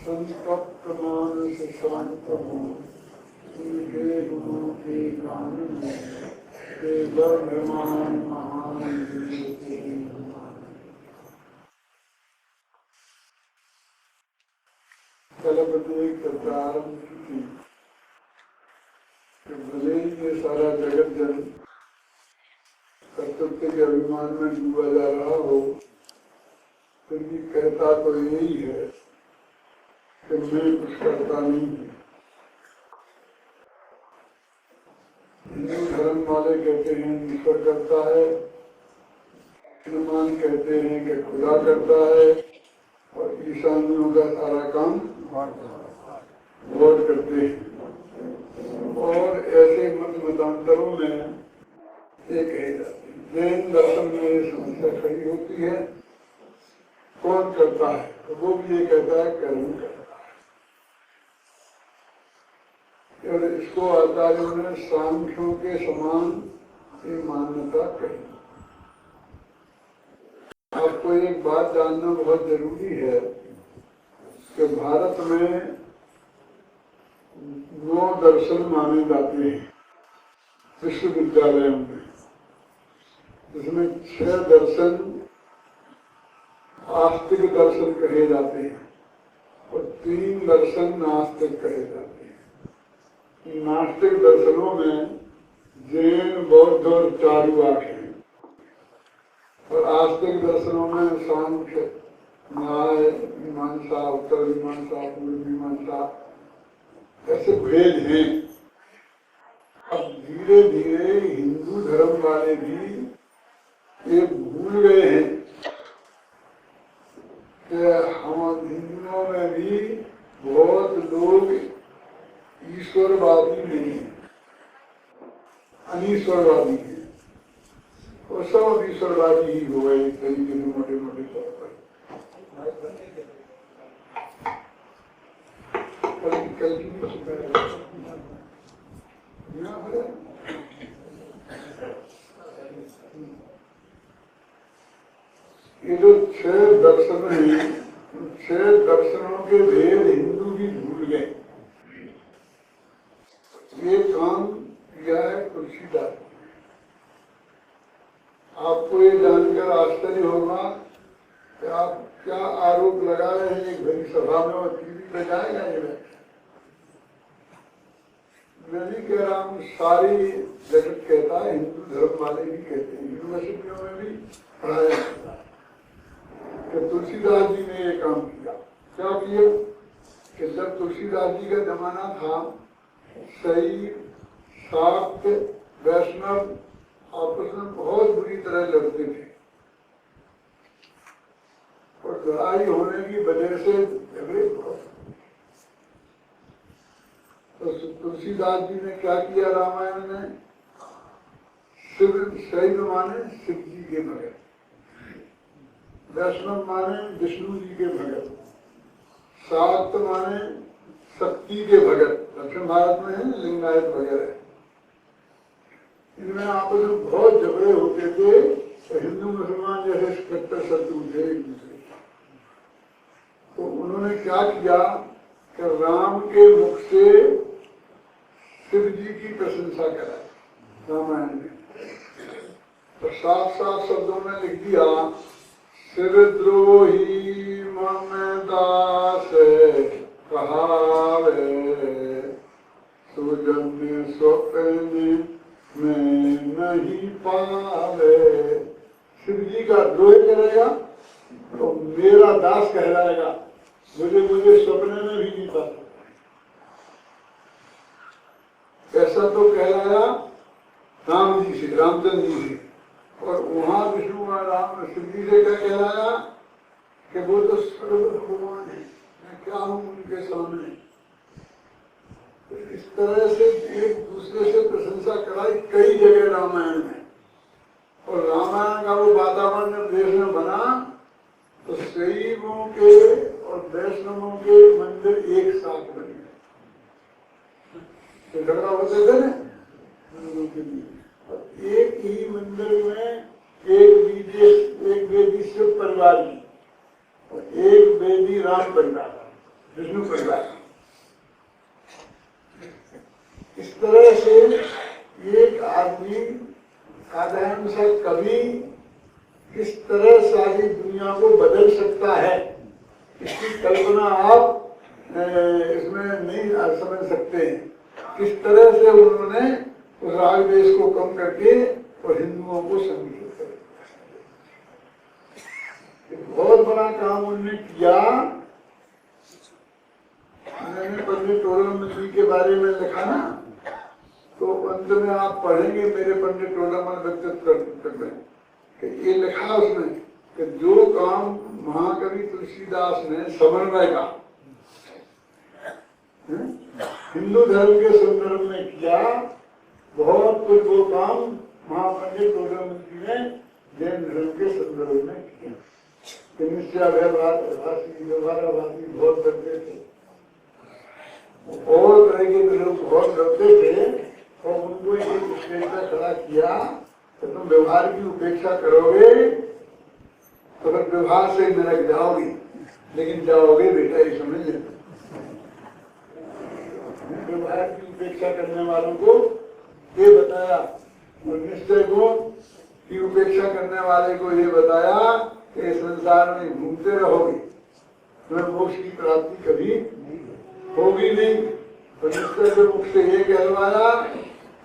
संतप्त मानस शांत हो उनके गुणों के गान में वर्धमान महान प्रारंभ की भले ही ये सारा जगत जन कर्तव्य के अभिमान में डूबा जा रहा हो, फिर भी कहता तो यही है कि मैं कुछ करता नहीं हूँ। हिंदू धर्म वाले कहते हैं ईश्वर करता है, मुसलमान कहते हैं कि खुदा करता है, और ईसाइयों का सारा काम गॉड करते हैं। और ऐसे मतांतरों में ये कहे जाते हैं। जैन दर्शन में ये समस्या खड़ी होती है, कौन करता है? तो वो भी ये कहता है कर्म करता है। और इसको आचार्यों ने सांख्यों के समान ये मान्यता कही। आपको एक बात जानना बहुत जरूरी है कि भारत में 9 दर्शन माने जाते हैं विश्वविद्यालयों में, जिसमें 6 दर्शन आस्तिक दर्शन कहे जाते हैं और 3 दर्शन नास्तिक कहे जाते हैं। नास्तिक दर्शनों में जैन, बौद्ध और चारुवाक हैं, और आस्तिक दर्शनों में सांख्य, न्याय, मीमांसा, उत्तर मीमांसा, पूर्व मीमांसा, ऐसे भेद हैं। अब धीरे धीरे हिंदू धर्म वाले भी ये भूल गए हैं कि हम हिंदुओं में भी बहुत लोग ईश्वरवादी नहीं है, अनीश्वरवादी है। और सब ईश्वरवादी ही हो गए तरीके से मोटे मोटे तौर पर। कल की ये जो 6 दर्शन हैं, 6 दर्शनों के भेद हिंदू भी भूल गए। ये काम किया है तुलसीदास। आपको ये जानकर आश्चर्य होगा कि आप क्या आरोप लगा रहे हैं एक बड़ी सभा में और टीवी पे जाएगा ये। मैं नहीं कह रहा हूँ, सारी जगत कहता है, हिंदू धर्म वाले भी कहते हैं, यूनिवर्सिटियों में भी पढ़ाया जाता है कि तुलसीदास जी ने ये काम किया। क्या किया कि जब तुलसीदास जी का जमाना था, शैव, शाक्त, वैष्णव आपस में बहुत बुरी तरह लड़ते थे, और लड़ाई होने की वजह से झगड़े बहुत। तो तुलसीदास जी ने क्या किया रामायण में? शैव माने शिव जी के भगत, वैष्णव माने विष्णु जी के भगत, शाक्त माने शक्ति के भगत। दक्षिण भारत में है लिंगायत वगैरह, इनमें आपस में बहुत झगड़े होते थे। तो हिंदू मुसलमान जैसे कट्टर शत्रु थे एक दूसरे। तो उन्होंने क्या किया कि राम के मुख से शिव जी की प्रशंसा कराई रामायण में। तो साफ साफ शब्दों में लिख दिया, शिवद्रोही मम दास कहावे, सुजन्य स्वप्न में नहीं पावे। शिव जी का द्रोह करेगा तो मेरा दास कहलाएगा, मुझे सपने में भी नहीं पा सकता। ऐसा तो कहलाया राम जी से, रामचंद्र जी से। और वहां विष्णु का राम शिव जी से क्या कहलाया कि वो तो सर्वभगवान है, मैं क्या हूँ उनके सामने। तो इस तरह से एक दूसरे से प्रशंसा कराई कई जगह रामायण में। और रामायण का वो वातावरण जब देश में बना तो शैवों के और वैष्णवों के मंदिर एक साथ बन गए। तो झगड़ा होते थे ना मंदिरों के लिए। एक ही मंदिर में एक वेदी शिव परिवार की और एक वेदी राम परिवार, विष्णु परिवार। इस तरह से एक आदमी साधारण सा कवि किस तरह सारी दुनिया को बदल सकता है, इसकी कल्पना आप इसमें नहीं समझ सकते हैं। किस तरह से उन्होंने उस राग देश को कम करके और हिंदुओं को सम्मिलित कर बहुत बड़ा काम उन्होंने किया। मैंने पंडित टोडरमल जी के बारे में लिखा ना, तो अंत में आप पढ़ेंगे मेरे पंडित टोडरमल व्यक्तित्व में कि ये लिखा उसने कि जो काम महाकवि तुलसीदास ने समन्वय का हिंदू धर्म के संदर्भ में किया, बहुत कुछ वो काम महापंडित टोडरमल जी ने जैन धर्म के संदर्भ में किया। व्यवहाराभासी बहुत करते थे और तरह के लोग बहुत करते थे और उनको एक स्टेज पर खड़ा किया तो तुम व्यवहार की उपेक्षा करोगे तो फिर व्यवहार से नरक जाओगे, लेकिन जाओगे बेटा ये समझ लेना। व्यवहार की उपेक्षा करने वालों को ये बताया और निश्चय को की उपेक्षा करने वाले को ये बताया कि संसार में घूमते रहोगे, तुम्हें मोक्ष की प्राप्ति कभी होगी नहीं। तो निश्चय के मुख से ये कहलवाया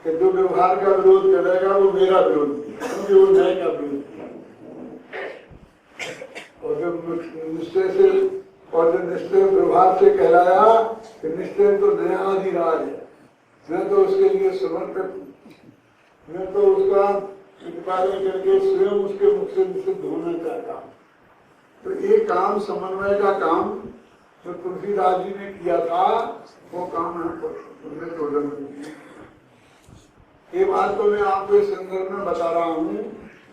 कि जो व्यवहार का विरोध करेगा वो मेरा विरोध किया, क्योंकि वो न्याय का विरोध किया। और जब निश्चय से और जब निश्चय व्यवहार से कहलाया कि निश्चय तो न्यायाधिराज है, मैं तो उसके लिए समर्पित, मैं तो उसका प्रतिपादन करके स्वयं उसके मुख से निषिद्ध होना चाहता हूँ। तो ये काम समन्वय का काम जो तुलसीदास जी ने किया था वो काम है टोडरमल। ये बात तो मैं आपको इस संदर्भ में बता रहा हूँ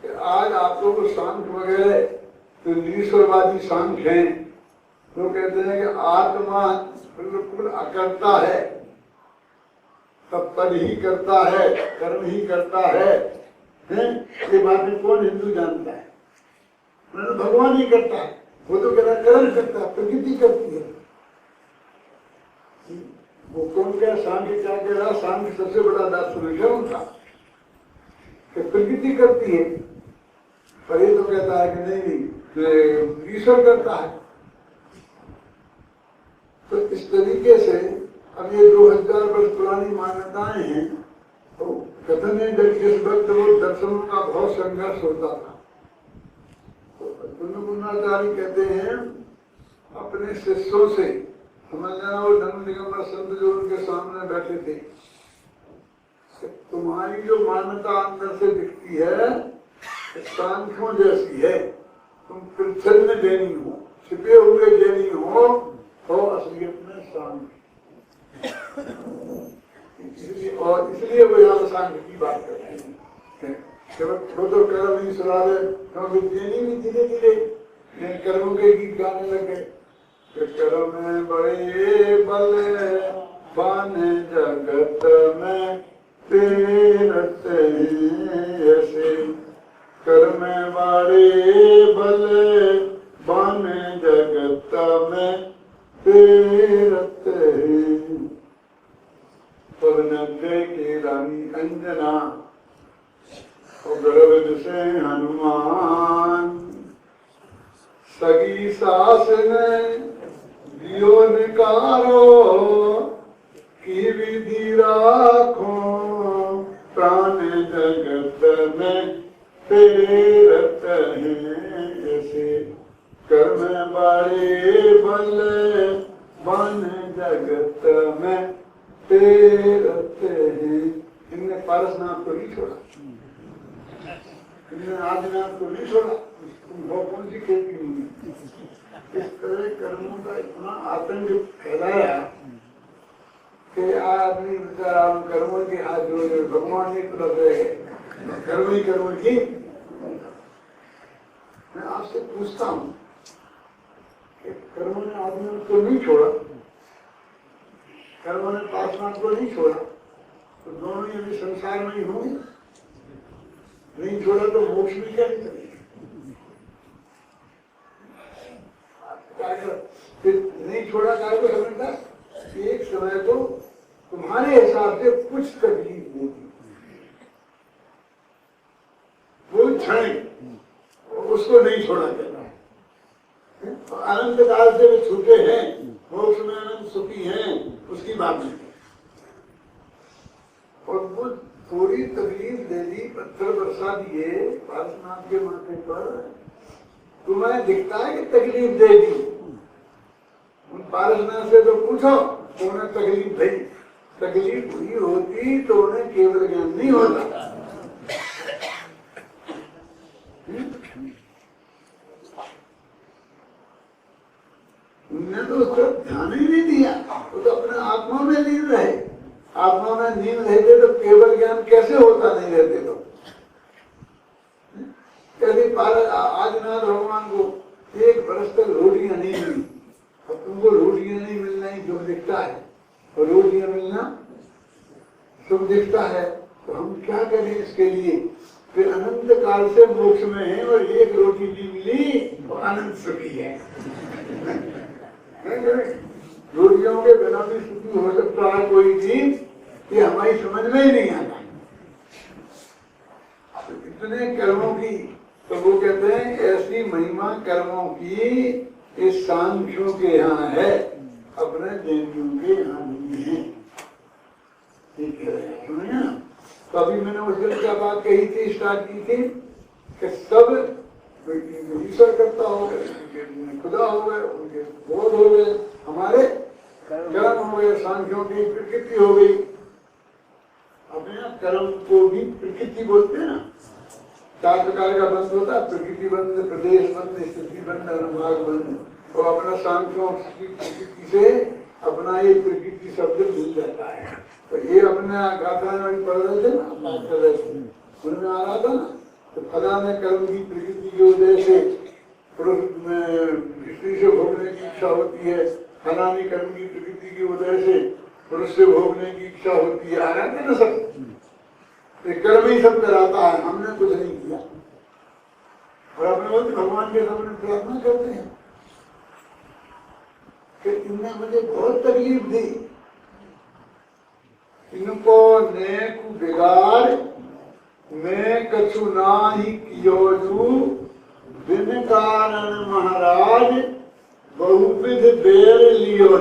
कि आज आप लोग सांख्य वगैरह जो निरीश्वरवादी सांख्य हैं, जो कहते हैं कि आत्मा बिल्कुल अकर्ता है, सब पद ही करता है, कर्म ही करता है, ये बातें कौन हिंदू जानता है? भगवान ही करता है, वो तो कहना कर्म करता है, प्रकृति करती है। वो कौन क्या सांख्य क्या कह रहा? सांख्य सबसे बड़ा दार्शनिक है उनका कि प्रकृति करती है, पर ये तो कहता है कि नहीं ईश्वर करता है। तो इस तरीके से अब ये 2000 वर्ष पुरानी मान्यताएं हैं। तो कथन है जब जिस वक्त वो दर्शनों का बहुत संघर्ष होता था तो पुण्यपुणाचार्य कहते हैं अपने शिष्यों से, समझ लेना वो धर्म दिगंबर संत जो उनके सामने बैठे थे, तुम्हारी जो मान्यता अंदर से दिखती है सांख्यों जैसी है, तुम पृथ्वी में जैनी हो, छिपे हुए जैनी हो, तो असलियत में सांख्य। इसलिए वो यहाँ सांख्य की बात करते हैं। वो तो कर्म ही सुना रहे, क्योंकि जैनी भी धीरे धीरे कर्मों के गीत गाने लगे। कर्म बड़े बल बान जगत में तीरथ ऐसे, कर्म बड़े बल बान जगत में तीरथ पवन की रानी अंजना और गर्भ से हनुमान, सगी सास ने दियो निकारो की विधि राखो, प्राण जगत में तीरथ ऐसे, कर्म बड़े बल बन जगत में तीरथ है। इनने पारसनाथ को नहीं छोड़ा, इन्होंने आदिनाथ को नहीं छोड़ा, तुम कौन सी खेती नहीं। इस तरह कर्मों का इतना आतंक फैलाया कि आदमी बेचारा कर्मों के हाथ जोड़े भगवान एक तरफ है, कर्म ही कर्म की। मैं आपसे पूछता हूँ कि कर्मों ने आदमी को नहीं छोड़ा, कर्मों ने पासनाथ को नहीं छोड़ा, तो दोनों ही अभी संसार में ही होंगे। नहीं छोड़ा तो मोक्ष भी क्या नहीं छोड़ा काय को समझता, एक समय को तुम्हारे हिसाब से कुछ तकलीफ होगी, वो क्षण उसको नहीं छोड़ा जाता है। अनंत काल से वे छूटे हैं, मोक्ष में अनंत सुखी हैं, उसकी बात नहीं। और वो थोड़ी तकलीफ दे दी, पत्थर बरसा दिए पार्श्वनाथ के माथे पर, तुम्हें दिखता है कि तकलीफ दे दी। उन पार्श्वनाथ से तो पूछो तो उन्हें तकलीफ दी, तकलीफ हुई होती तो उन्हें केवल ज्ञान नहीं होता। उन्होंने तो उस पर ध्यान ही नहीं दिया, वो तो अपने आत्मा में लीन रहे। आत्मा में लीन रहते तो केवल ज्ञान कैसे होता, नहीं रहते तो कैसे। आदिनाथ भगवान को 1 वर्ष तक रोटियां नहीं मिली, अब तुमको रोटियां नहीं मिलना ही दुख दिखता है और रोटियां मिलना सुख दिखता है, तो हम क्या करें इसके लिए। फिर अनंत काल से मोक्ष में है और 1 रोटी नहीं मिली और अनंत सुखी है। रोटियों के बिना भी सुखी हो सकता है कोई चीज, ये हमारी समझ में ही नहीं आता। तो इतने कर्मों की, तो वो कहते हैं ऐसी महिमा कर्मों की इस सांख्यों के यहाँ है, अपने जैनियों के यहाँ नहीं है। ठीक है, सुनिए ना। तो अभी मैंने उस दिन क्या बात कही थी, स्टार्ट की थी कि सब ईश्वर करता हो गए, उनके खुदा हो गए, उनके बोध हो गए, हमारे कर्म हो गए, सांख्यों की प्रकृति हो गई। अपने यहाँ कर्म को भी प्रकृति बोलते हैं ना, 4 प्रकार का बंध होता है, प्रकृति बंध, प्रदेश बंध, स्थिति बंध, अनुभाग बंध। और अपना सांख्यों की प्रकृति से अपना ये प्रकृति शब्द मिल जाता है। तो ये अपने गाथा में पढ़ रहे थे ना, बात कर रहे थे, उनमें आ रहा था ना, तो फलाने कर्म की प्रकृति की वजह से पुरुष में स्त्री से भोगने की इच्छा होती है, फलानी कर्म की प्रकृति की वजह से पुरुष से भोगने की इच्छा होती है। आ रहा था ना सब, कर्म ही सब कराता है, हमने कुछ नहीं किया। और अपने बोलते भगवान के सामने प्रार्थना करते हैं कि इनने मुझे बहुत तकलीफ दी, इनको नेक बिगाड़ मैं कछु नाही कियोजू, बिन कारण महाराज बहुविध बेर लियो।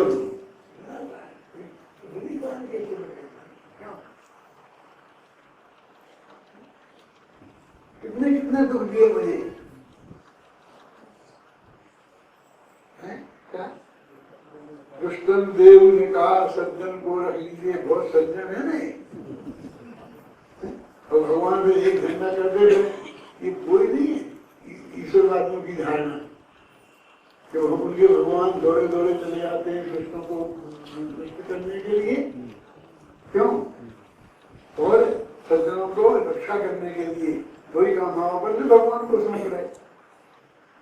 कितने कितने दुख दिए मुझे, क्या दुष्टन देव ने कहा सज्जन को रख लीजिए, बहुत सज्जन है नहीं। और भगवान में एक धंधा करते थे, ये कोई नहीं है ईश्वरवादियों की धारणा कि उनके भगवान दौड़े दौड़े चले जाते हैं दुष्टों को नष्ट करने के लिए, क्यों, और सज्जनों को रक्षा करने के लिए। वही काम वहां पर भी भगवान को समझ रहे,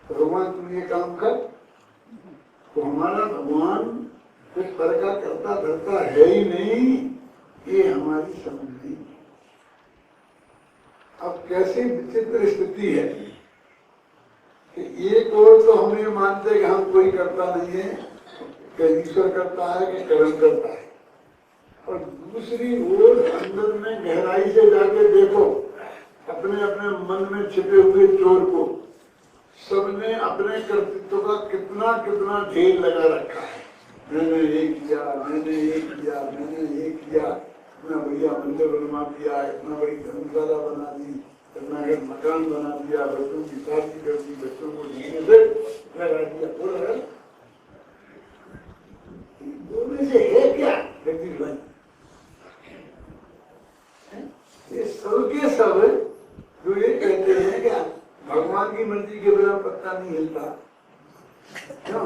तो भगवान तुम ये काम कर, तो हमारा भगवान कुछ फर्क करता धरता है ही नहीं, ये हमारी समझ नहीं। अब कैसी विचित्र स्थिति है कि एक ओर तो हम ये मानते कि हम कोई करता नहीं है, कि ईश्वर करता है कि कर्म करता है, और दूसरी ओर अंदर में गहराई से जाके देखो अपने अपने मन में छिपे हुए चोर को, सबने अपने कर्तृत्व का कितना कितना ढेर लगा रखा है। मैंने ये किया, मैंने ये किया, मैंने ये किया, इतना बढ़िया मंदिर बनवा दिया, इतना बड़ी धर्मशाला बना दी, इतना मकान बना दिया, बच्चों की शादी कर दी, बच्चों को जीने से लगा दिया। बोलने से है क्या जगदीश भाई, ये सब के सब जो ये कहते हैं क्या भगवान की मर्जी के बिना पत्ता नहीं हिलता, क्यों,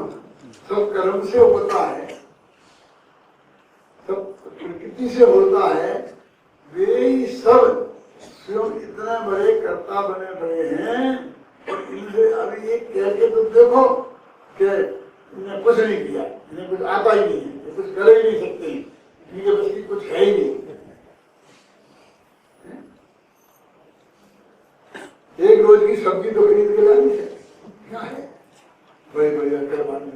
सब कर्म से होता है, सब प्रकृति से होता है, वे ही सब स्वयं इतना बड़े कर्ता बने पड़े हैं। और इनसे अभी ये कह के तो देखो कि इन्हें कुछ नहीं किया, इन्हें कुछ आता ही नहीं है, कुछ कर ही नहीं सकते, इनके बस की कुछ है ही नहीं। एक रोज की सब्जी तो खरीद के लानी है, क्या है, बड़े बड़े करवाने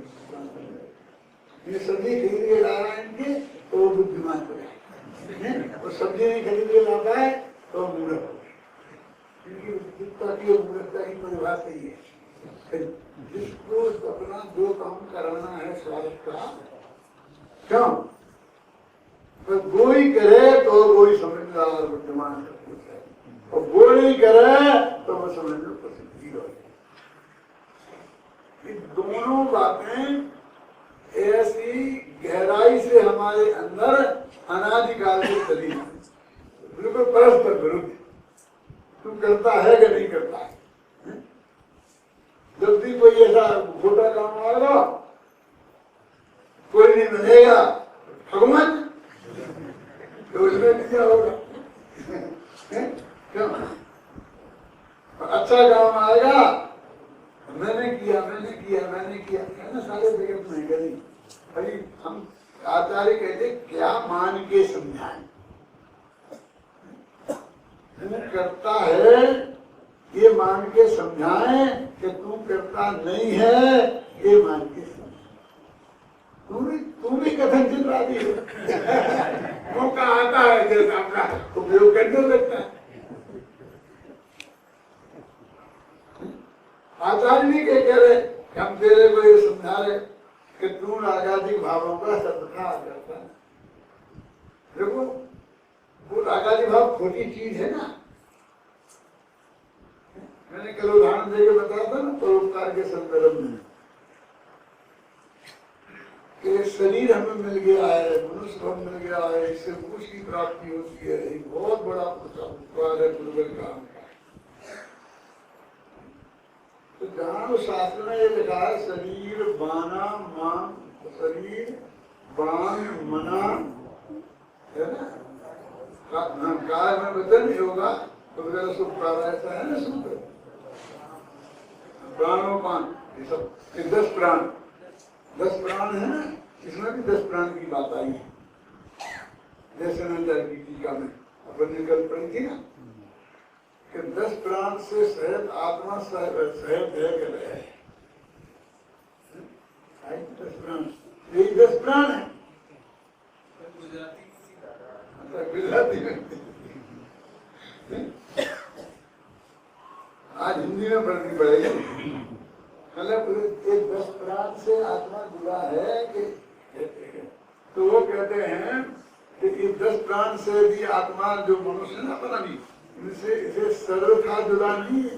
ये सब्जी खरीद के ला रहा है इनके तो वो बुद्धिमान हो जाए, और सब्जी नहीं खरीद के ला पाए तो मूर्ख हो जाए। इनकी बुद्धिमत्ता की और मूर्खता की परिभाषा ही है। जिसको अपना जो काम कराना है स्वार्थ का, क्यों तो वो ही करे तो वो ही समझदार बुद्धिमान है, और वो नहीं करे तो वो समझ लो प्रसिद्धि हो जाए। ये दोनों बातें ऐसी गहराई से हमारे अंदर अनादिकाल से चली है, बिल्कुल परस्पर विरुद्ध। तू करता है कि नहीं करता है? जब भी कोई ऐसा छोटा काम आएगा, कोई नहीं बनेगा भगवान, तो उसमें क्या होगा? क्यों? अच्छा काम आएगा, मैंने किया कहना सारे जगत नहीं करी। अभी हम आचार्य कहते क्या मान के समझाएं, तू करता है ये मान के समझाएं कि तू करता नहीं है ये मान के समझाएं। तू भी कथन चिल्ला दी मौका आता है जैसा अपना उपयोग करने लगता है। आचार्य भी कह रहे हम तेरे को ये समझा रहे कि तू रागादिक भावों का सदखा करता है। देखो वो रागादिक भाव खोटी चीज है ना। मैंने कल उदाहरण देके बताया था ना परोपकार के संदर्भ में कि शरीर हमें मिल गया है, मनुष्य भव मिल गया है, इससे मोक्ष की प्राप्ति होती है, एक बहुत बड़ा उपकार है दुर्बल काम का। तो जहाँ शास्त्र में ये लिखा है शरीर बाना मान, शरीर बान मना है ना, काय में वचन योगा तो वगैरह सब प्राण ऐसा है ना सूत्र, प्राणोपान ये सब 10 प्राण है ना, इसमें भी 10 प्राण की बात आई है। जैसे नंदर की टीका में अपन ने कल पढ़ी थी ना कि 10 प्राण से सहित आत्मा सहित है कर रहे हैं। 10 प्राण, यही 10 प्राण है। गुजराती में आज हिंदी में पढ़नी पड़ेगी। मतलब एक 10 प्राण से आत्मा जुड़ा है कि तो वो कहते हैं कि 10 प्राण से भी आत्मा जो मनुष्य ना पता नहीं इनसे इसे सर्वथा जुड़ा नहीं है।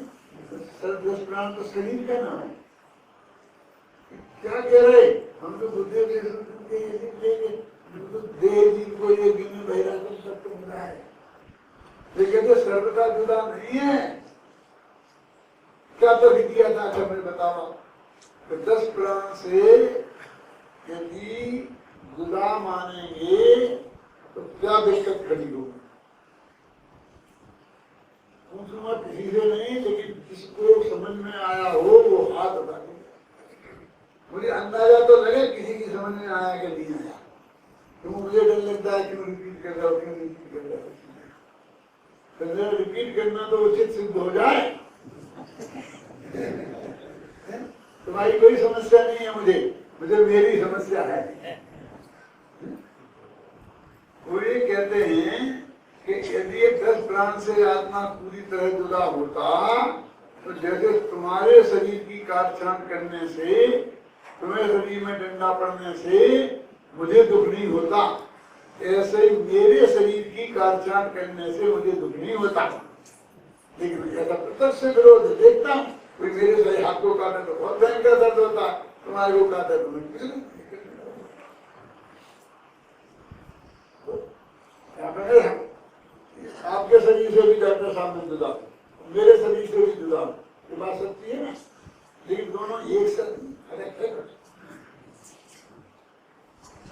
10 प्राण तो शरीर का नाम है। क्या कह रहे हम तो बुद्धि देह जीव को ये गिने बहिरागम सब तो मिला है, लेकिन सर्वथा जुड़ा नहीं है। क्या तो दिया था हमें बताओ तो 10 प्राण से यदि जुदा मानेंगे तो क्या दिक्कत खड़ी होगी? पूछूंगा किसी से नहीं, लेकिन जिसको समझ में आया हो वो हाथ उठा के। मुझे अंदाजा तो लगे किसी की समझ में आया कि नहीं आया, क्यों मुझे डर लगता है क्यों रिपीट कर रहा हो, क्यों रिपीट कर रहा हो। रिपीट करना तो उचित सिद्ध हो जाए। तुम्हारी कोई समस्या नहीं है, मुझे मेरी समस्या है। वो ये कहते हैं कि यदि 10 प्राण से आत्मा पूरी तरह जुदा होता तो जैसे तुम्हारे शरीर की काटछांट करने से, तुम्हें शरीर में डंडा पड़ने से मुझे दुख नहीं होता, ऐसे ही मेरे शरीर की काटछांट करने से मुझे दुख नहीं होता। लेकिन ऐसा प्रत्यक्ष से विरोध देखता हूँ, कोई मेरे से हाथ को काटे तो बहुत भयंकर दर्द होता है, तुम्हारे को काटे तो मैं आपके शरीर से भी डॉक्टर साहब में जुदा, मेरे शरीर से भी जुदा, ये बात सच्ची है ना। लेकिन दोनों एक साथ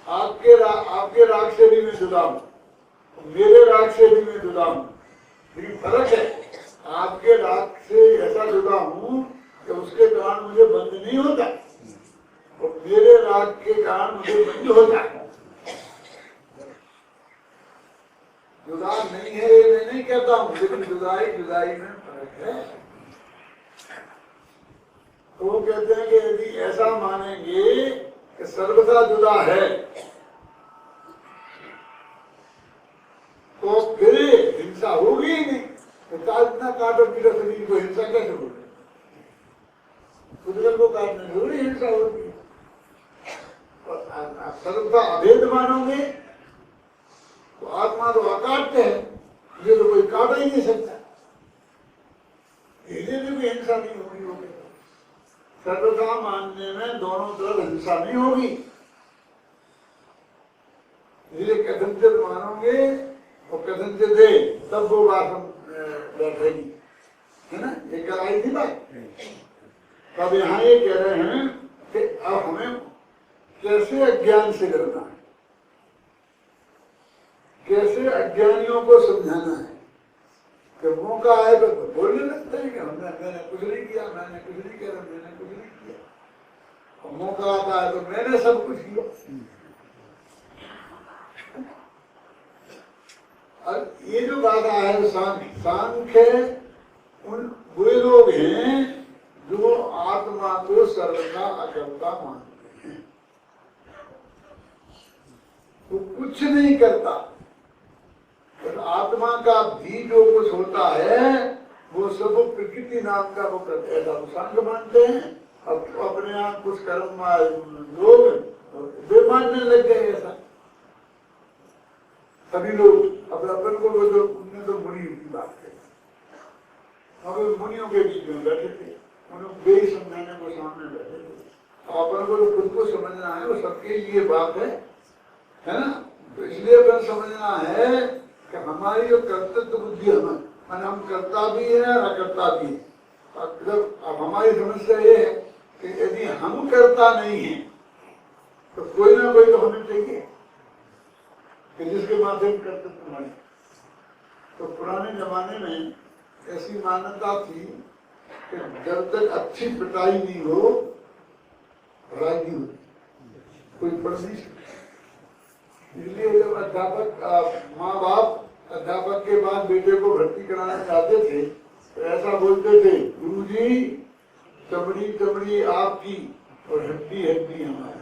आपके राग से भी मैं जुदा हूँ, मेरे राग से भी मैं जुदा हूँ। लेकिन फर्क है, आपके राग से ऐसा जुदा हूँ कि उसके कारण मुझे बंद नहीं होता, और मेरे राग के कारण मुझे बंद होता है। जुदा नहीं है ये मैं नहीं कहता हूँ, लेकिन जुदाई में फर्क है। तो वो कहते हैं कि यदि ऐसा मानेंगे कि सर्वथा जुदा है, तो फिर हिंसा होगी ही नहीं। तो इतना काटो पीटो शरीर को, हिंसा कैसे होगी? पुद्गल को काटने से थोड़ी हिंसा होती है। और सर्वथा अभेद मानोगे तो आत्मा तो अकाट्य है, ये तो कोई काट ही नहीं सकता, इसलिए भी हिंसा नहीं होगी। सर्वथा मानने में दोनों तरफ हिंसा नहीं होगी, इसलिए कथनचित मानोगे और कथनचित दे तब वो बात हम बैठेगी, है ना? ये कराई थी बात। तब यहाँ ये कह रहे हैं कि अब हमें कैसे अज्ञान से लड़ना है, कैसे अज्ञानियों को समझाना है। जब मौका आए तो बोलने लगते हैं कि मैंने कुछ नहीं किया, मैंने कुछ नहीं किया, मैंने कुछ नहीं किया। और मौका आता है तो मैंने सब कुछ किया। और ये जो बात आया है सांख्य उन वे लोग हैं जो आत्मा को सर्वथा अकर्ता मानते हैं, तो कुछ नहीं करता। पर आत्मा का भी जो कुछ होता है वो सब प्रकृति नाम का वो करते हैं, सांख्य मानते हैं। अब अपने आप कुछ कर्म लोग वे मानने लग गए ऐसा। सभी लोग अब अपन को जो उनने तो मुनि की बात कही, अब मुनियों के बीच में बैठे थे, उन्होंने वे समझाने को सामने बैठे थे। अपन को जो खुद को समझना है वो सबके लिए बात है ना? तो इसलिए अपन समझना है कि हमारी जो कर्तव्य बुद्धि हम करता भी है और अकर्ता भी है। अब हमारी समस्या ये है कि यदि हम करता नहीं है तो कोई ना कोई तो हमें चाहिए कि जिसके माध्यम कर्तव्य बने। तो पुराने जमाने में ऐसी मान्यता थी कि जब तक अच्छी पिटाई नहीं हो राज नहीं होती, कोई पढ़ नहीं सकता। इसलिए जब अध्यापक माँ बाप अध्यापक के बाद बेटे को भर्ती कराना चाहते थे तो ऐसा बोलते थे, गुरुजी चमड़ी चमड़ी आपकी और हड्डी हड्डी हमारी,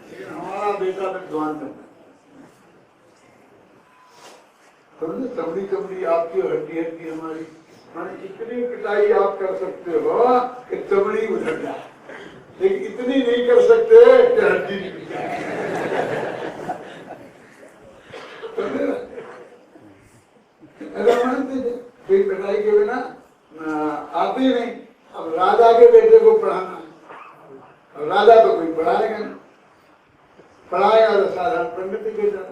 लेकिन हमारा बेटा विद्वान बनना। समझे? चमड़ी चमड़ी आपकी और हड्डी हड्डी हमारी, माने इतनी पिटाई आप कर सकते हो कि चमड़ी उधर जाए, लेकिन इतनी नहीं कर सकते कि हड्डी निकल जाए। कोई पिटाई के बिना आते ही नहीं। अब राजा के बेटे को पढ़ाना, अब राजा तो कोई पढ़ाएगा नहीं, पढ़ाएगा तो साधारण पंडित ही बेटा।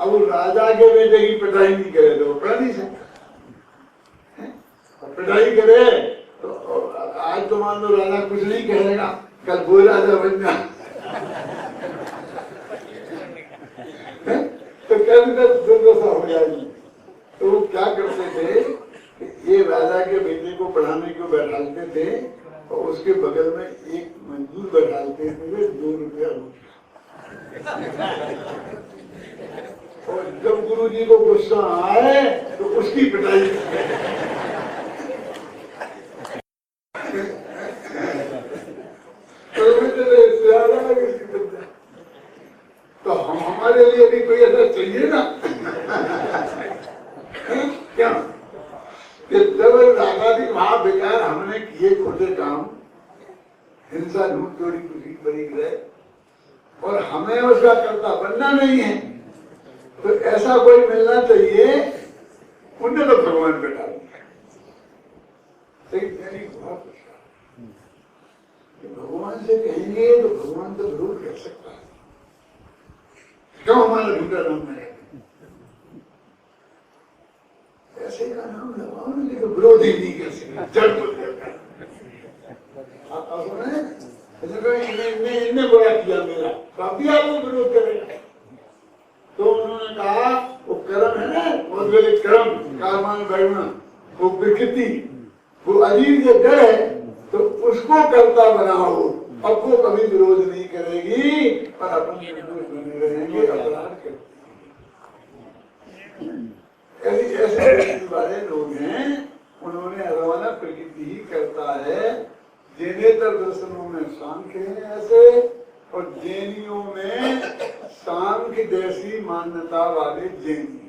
अब वो राजा के बेटे की पिटाई नहीं करे तो वो पढ़ नहीं सकता। पिटाई करे तो आज तो मान लो राजा कुछ नहीं कहेगा, कल वो राजा बन जा तो कल दुर्दशा हो जाएगी। तो वो क्या करते थे कि ये राजा के बेटे को पढ़ाने को बैठाते थे और उसके बगल में एक मजदूर बैठाते थे 2 रुपया रोज। और जब गुरुजी को गुस्सा आए तो उसकी पिटाई। तो हम हमारे लिए भी कोई ऐसा चाहिए ना क्या? जब रागाधिक भाव बेकार हमने किए खोटे काम, हिंसा झूठ चोरी खुशी बड़ी ग्रह और हमें उसका कर्ता बनना नहीं है, तो ऐसा कोई मिलना चाहिए। उन्हें तो भगवान बैठा भगवान से कहेंगे तो भगवान तो जरूर कह सकता है, क्यों हमारा झूठा नाम है? ऐसे का नाम लगाओ ना, तो विरोध ही नहीं कर सकते। इनने बुरा किया मेरा, तो अब भी आपको विरोध करेगा। तो उन्होंने कहा वो कर्म है ना, मौद्गलिक कर्म, कर्मान बढ़ना, वो विकृति, वो अजीब जो डर है, तो उसको कर्ता बनाओ। अब वो कभी विरोध नहीं करेगी और अपन निर्दोष बने रहेंगे, अपराध करते। ऐसे वाले लोग हैं, उन्होंने अरवाना प्रकृति ही करता है, जैनेतर दर्शनों में सांख्य है ऐसे, और जैनियों में सांख्य जैसी मान्यता वाले जैनी।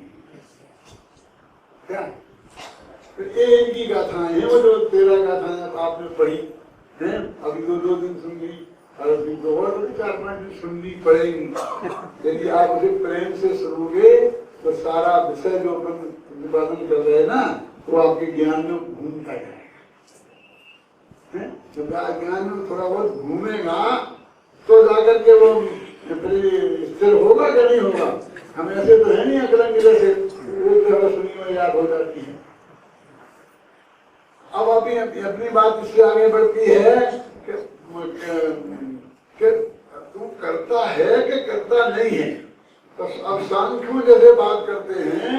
क्या तो एक ही गाथाएं हैं, वो जो 13 गाथाएं आपने पढ़ी हैं, अभी 2 दिन सुन ली, और अभी तो और 4-5 दिन सुननी पड़ेगी। यदि आप उसे प्रेम से सुनोगे तो सारा विषय जो अपन प्रतिपादन कर रहे हैं ना, वो आपके ज्ञान में घूमता जाएगा। तो ज्ञान में थोड़ा बहुत घूमेगा तो जाकर के वो स्थिर होगा क्या नहीं होगा। हम ऐसे तो है नहीं अकलंग जैसे सुनी में याद हो जाती है। अब अभी अपनी बात इससे आगे बढ़ती है कि तू करता है कि करता नहीं है। तो अब सांख्य में जैसे बात करते हैं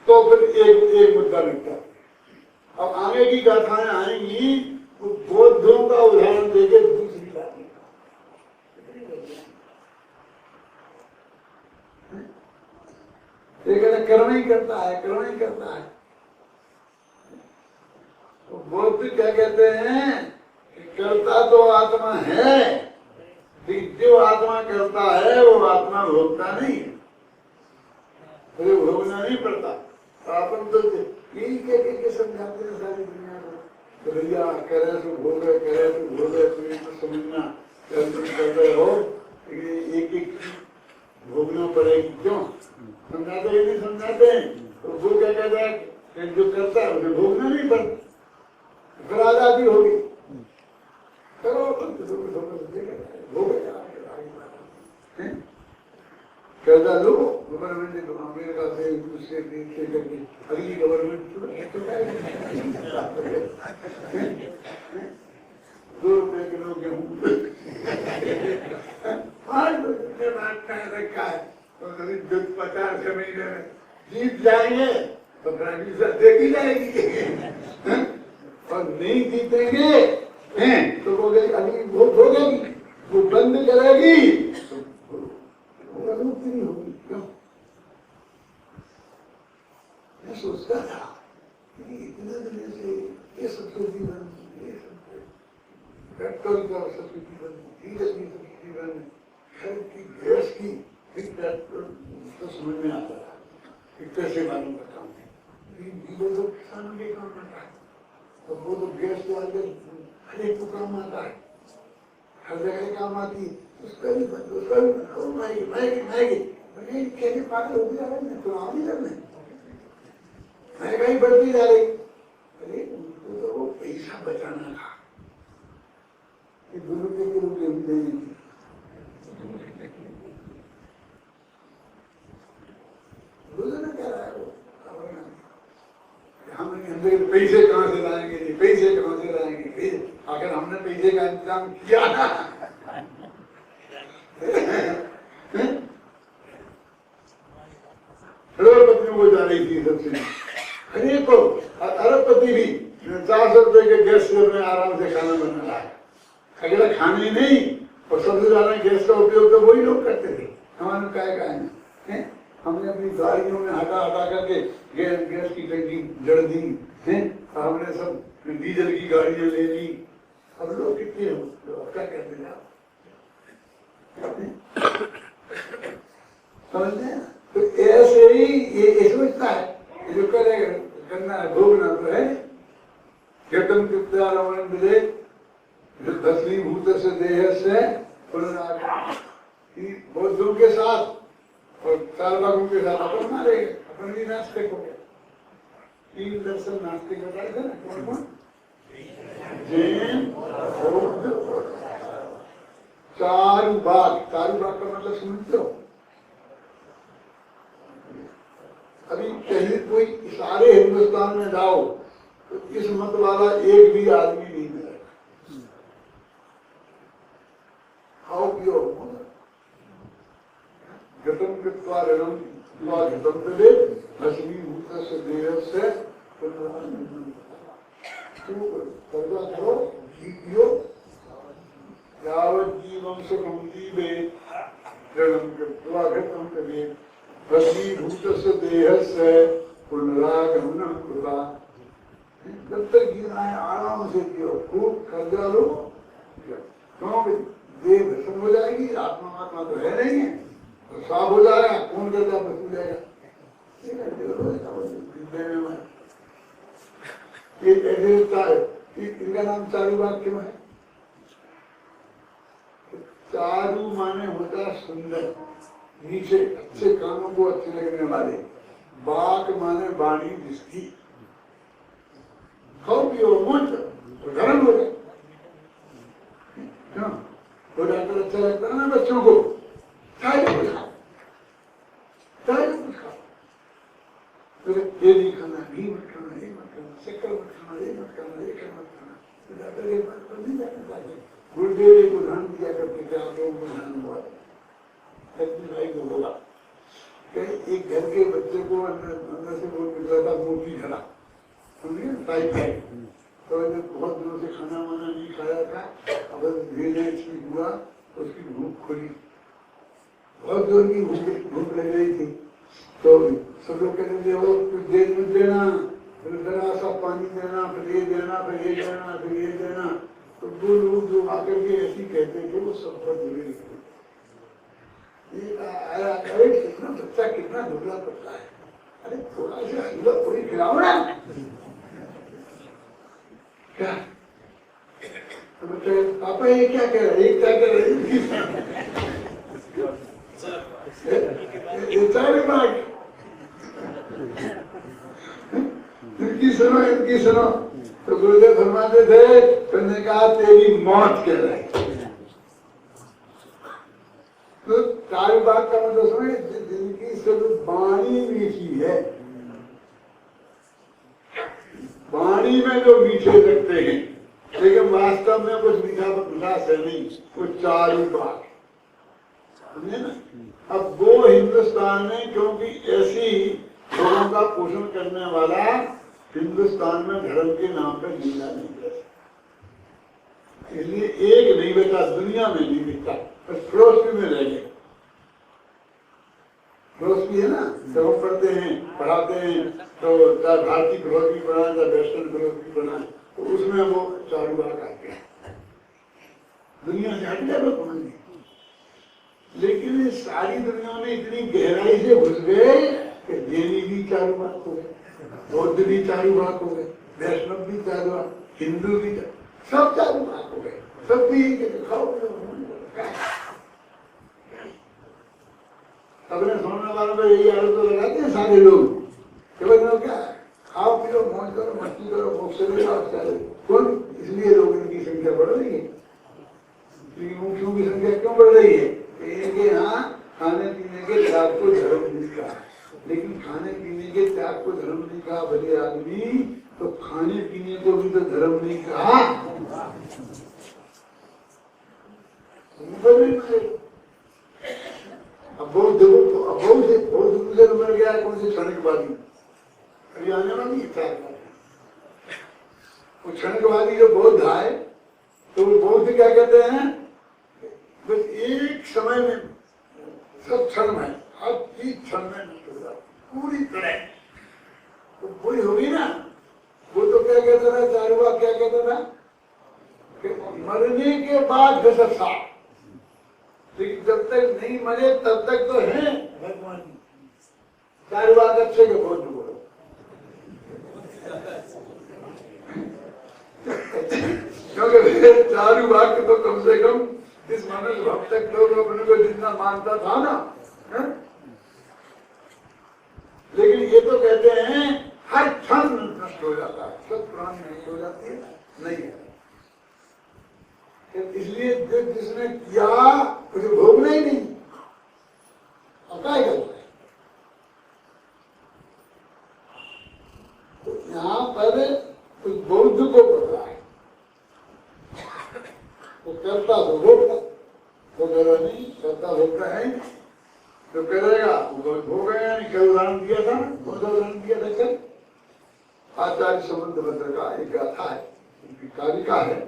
तो फिर एक मुद्दा निकलता है। अब आगे की गाथाएं आएंगी तो बौद्धों का उदाहरण देके दूसरी बात लेकिन कर्म ही करता है, कर्म ही करता है। तो बौद्ध क्या कहते हैं कि करता तो आत्मा है, जो आत्मा करता है वो आत्मा भोगता नहीं है, तो भोगना नहीं पड़ता। तो अपन तो यही कह समझाते हैं सारी दुनिया को, तो भैया करे तो भोगे, करे तो भोगे, तो समझना कर रहे हो एक एक भोगना पड़ेगी। क्यों समझाते ही नहीं समझाते हैं। तो वो क्या कहता है कि जो करता है उसे भोगना नहीं पड़ता, फिर आजादी होगी। करो कर्जा लो, गवर्नमेंट ने अमेरिका से दूसरे देश से करके अगली गवर्नमेंट 2 रुपए किलो गेहूँ 5 रुपए रखा है, तो करीब 50 महीने में जीत जाएंगे तो प्राइवेट देखी जाएगी। और नहीं जीतेंगे तो वो अगली वोट होगी, वो बंद करेगी तो नहीं होगी। क्यों मैं सोचता था कि इतने दिन से ये सब्सिडी बंद, ये पेट्रोल का सब्सिडी बंद, डीजल की सब्सिडी बंद, घर की गैस की तो समझ में आता था कि कैसे मालूम का काम है। डीजल तो किसानों के काम करता है, तो वो तो गैस के आगे हर एक को काम आता है, हर जगह काम आती है। उसका भी बंद, उसका भी बंद, मैगी मैगी मैगी मैगी कैसे पागल हो जा रहे हैं, चुनाव नहीं करने, महंगाई बढ़ती जा रही। अरे उनको तो वो पैसा बचाना था, ये दोनों के रूप में देनी थी। क्या रहा है वो, हमने पैसे कहाँ से लाएंगे, पैसे कहाँ से लाएंगे, आखिर हमने पैसे का इंतजाम किया ना। करोड़पतियों को जा रही थी सबसे, गरीब को, अरबपति भी 400 रुपए के गैस सिलेंडर में आराम से खाना बना रहा है। अकेला खाने नहीं, और सबसे ज्यादा गैस का उपयोग तो वही लोग करते थे। हमारे क्या हमने अपनी गाड़ियों में हटा हटा करके गैस की टंकी जड़ दी है, हमने सब डीजल की गाड़ियां ले ली। अब लोग कितने हो, क्या कहते हैं आप समझते हैं। तो ऐसे ही ये सोचता है जो करेगा करना है, भोगना तो है। घटम कृत्या रमण मिले भस्मीभूत से देह से बौद्धों के साथ और चारवाकों के साथ अपन मारेगा, अपन भी नास्तिक हो गया। 3 दर्शन नास्तिक बताए थे ना, कौन कौन? जैन, बौद्ध, चारुवाक। चारुवाक का मतलब समझते हो? अभी कहीं कोई सारे हिंदुस्तान में जाओ तो इस मत वाला एक भी आदमी नहीं मिलेगा। हाउ प्योर गतम कृत्वा ऋणम गतम तले भस्मीभूत से देह से कर्जा करो, जीतियो यावत जीवम सुखम जीवे ऋणम कृत्वा गतम तले भस्मीभूत से देह से पुनरागमनम कृता। जब तक जीना है आराम से जियो, खूब कर्जा लो, क्योंकि देह भस्म हो जाएगी, आत्मा आत्मा तो है नहीं है, तो साफ हो जाएगा, कौन कर्जा बच जाएगा। ये ऐसे इनका नाम चारुवाक क्यों है? चारु माने होता है सुंदर, नीचे अच्छे कानों को अच्छे लगने वाले, बाक माने वाणी जिसकी, खाओ पियो मौज तो गरम हो जाए। क्यों? वो डॉक्टर अच्छा लगता है ना बच्चों को, चाहे कुछ खाओ, चाहे कुछ खाओ, ये नहीं खाना, घी मत खाना, ये मत खाना, शक्कर मत खाना, ये मत खाना, ये मत खाना, तो डॉक्टर ये बात पर नहीं जाना चाहिए। गुरुदेव को ध्यान दिया करके क्या लोगों को ध्यान हुआ, भाई को बोला कि एक घर के बच्चे को अंदर से वो निकला था मोती धरा, समझे टाइफाइड, तो बहुत दिनों से खाना वाना नहीं खाया था, अब धीरे ठीक हुआ, उसकी भूख खुली, बहुत जोर की भूख लग रही थी, तो सब लोग कहते थे वो कुछ देर मत देना, फिर जरा सा पानी देना, फिर ये देना, फिर ये देना, फिर ये देना, तो दो लोग जो आकर के ऐसी कहते थे वो सब बहुत बुरे निकले। अरे कितना बच्चा कितना दुबला पड़ता है, अरे थोड़ा सा हलवा पूरी खिलाओ ना क्या। तो बच्चे पापा ये क्या कह रहे, ये क्या कह रहे, इनकी सुनो। तो गुरुदेव फरमाते थे, तुमने कहा तेरी मौत कह रहे, तो चार बात का मतलब समझ, जिनकी सिर्फ वाणी मीठी है, वाणी में जो मीठे लगते हैं लेकिन वास्तव में कुछ मीठा मिठास है नहीं, वो चारू बात, समझे ना। अब वो हिंदुस्तान में, क्योंकि ऐसी लोगों का पोषण करने वाला हिंदुस्तान में धर्म के नाम पर जिंदा नहीं कर सकता, इसलिए एक नहीं बचा, दुनिया में नहीं बिकता, बस फिलोसफी में रह गए। फिलोसफी है ना, जब हम पढ़ते हैं पढ़ाते हैं, तो चाहे भारतीय फिलोसफी पढ़ाए चाहे वेस्टर्न फिलोसफी पढ़ाए, तो उसमें वो चारुवाक आ गया, दुनिया से हट गया वो नहीं। लेकिन सारी दुनिया में इतनी गहराई से घुस गए कि जैनी भी चारुवाक हो गए, बौद्ध भी चारुवाक हो गए, वैष्णव भी चारुवाक, हिंदू भी सब चारुवाक हो गए, सब भी खाओ। अपने सुनने वालों को यही आरोप तो लगाते हैं सारे लोग कि भाई क्या खाओ पियो मौज करो मस्ती करो मोक्ष चले। कौन? इसलिए लोग इनकी संख्या बढ़ रही है। मुमुक्षुओं की संख्या क्यों बढ़ रही है? इनके यहाँ खाने पीने के त्याग को धर्म नहीं कहा, लेकिन खाने पीने के त्याग को धर्म नहीं कहा भले आदमी, तो खाने पीने को भी तो धर्म नहीं कहा। अब बहुत दूर से उमर गया कौन से क्षणिकवादी, अभी आने वाली इच्छा है। वो क्षणिकवादी जो बौद्ध आए, तो वो बौद्ध क्या कहते हैं, बस एक समय में सब क्षण में, हर चीज क्षण में नष्ट हो जाती पूरी तरह, तो वही होगी ना। वो तो क्या कहता था चारुवाक, क्या कहता था कि मरने के बाद गजब साफ, लेकिन जब तक नहीं मरे तब तक तो है भगवान। चारुवाक अच्छे के बहुत बोलो, क्योंकि चारुवाक तो कम से कम इस मनुष्य भक्त लोग अपने को जितना मानता था ना, है? लेकिन ये तो कहते हैं हर क्षण नष्ट हो जाता है, सब प्राण नष्ट हो जाती है, नहीं है। इसलिए जिसने किया उसे भोगना ही नहीं, और क्या करता है। तो यहाँ पर उस बौद्ध को पड़ रहा है, वो करता तो भोगता, वो करा नहीं करता भोगता है, तो करेगा वो भोगेगा नहीं। कल उदाहरण दिया था ना, कौन सा उदाहरण दिया था कल? आचार्य संबंधभद्र का एक गाथा है, उनकी कारिका है,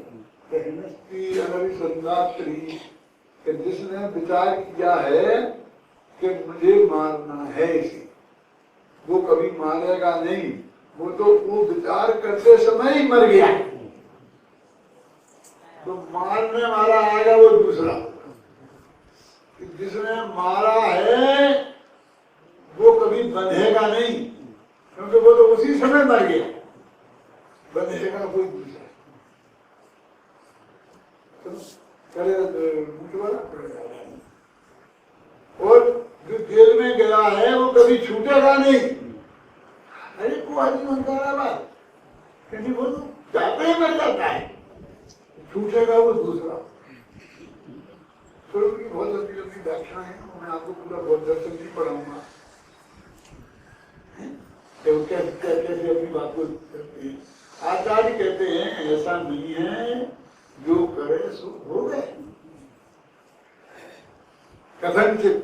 जिसने विचार किया है कि मुझे मारना है इसे, वो कभी मारेगा नहीं, वो तो वो विचार करते समय ही मर गया। तो मारने वाला आएगा वो दूसरा, जिसने मारा है वो कभी बंधेगा नहीं, क्योंकि वो तो उसी समय मर गया। बंधेगा कोई दूसरा। करे और जो जेल में गया है वो कभी छूटेगा नहीं। अरे को आदमी बनता है बात, क्योंकि वो तो जाते ही मर जाता है, छूटेगा वो दूसरा। स्वरूप की बहुत लंबी लंबी व्याख्या है, मैं आपको पूरा बहुत दर्शन नहीं पढ़ाऊंगा कैसे अपनी बात को करते हैं। आचार्य कहते हैं ऐसा नहीं है, जो करे सो हो गए कथनचित,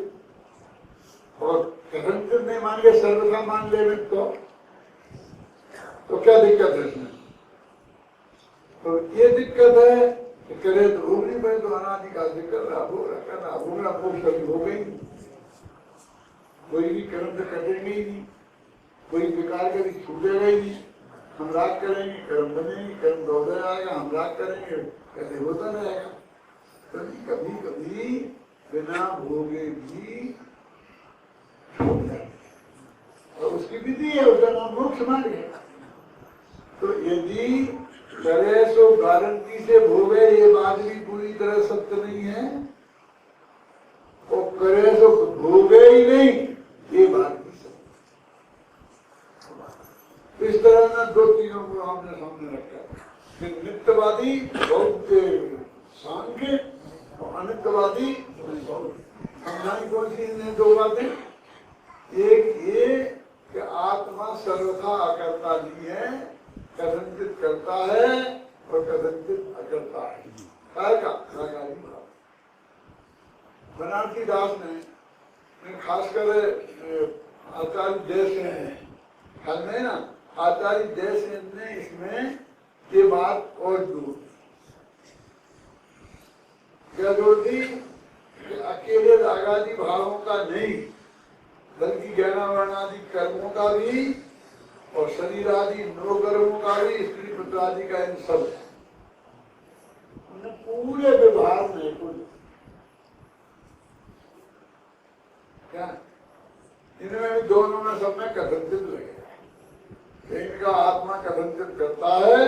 और कथनचित नहीं मान के सर्वथा मान ले तो क्या दिक्कत है इसमें? तो ये दिक्कत है कि करे तो हो नहीं पाए, तो अनादिकाल से कर रहा होगा कभी हो गई, कोई भी कर्म से कटेंगे ही नहीं, कोई विकार कभी छूटेगा ही नहीं। हम राग करेंगे कर्म बनेंगे, कर्म दौड़ आएगा, हम राग करेंगे कैसे होता रहेगा। कभी कभी बिना भोगे भी छूट जाते, और उसकी विधि है, उसका नाम मोक्ष मार्ग है। तो यदि करे सो गारंटी से भोगे, ये बात भी पूरी तरह सत्य नहीं है, और करे सो भोगे ही नहीं, ये बात भी सत्य। इस तरह ना दो तीनों को हमने सामने रखा, नित्यवादी बौद्ध सांख्य और अनित्यवादी समझाई कौन सी इन्हें दो बातें। एक ये कि आत्मा सर्वथा अकर्ता नहीं है, कथनचित करता है और कथनचित अकर्ता है। बनारसी दास ने खासकर आचार्य जयसेन हल में ना, आचार्य जयसेन ने इसमें ये बात और जोड़ दी। क्या जोड़ दी? कि अकेले रागादि भावों का नहीं, बल्कि ज्ञानावर्णादि कर्मों का भी और शरीर आदि नौ कर्मों का भी, स्त्री पुत्र आदि का, इन सब पूरे व्यवहार में कुल क्या इनमें भी दोनों में सब में कथनचित लगेगा। इनका आत्मा कथनचित करता है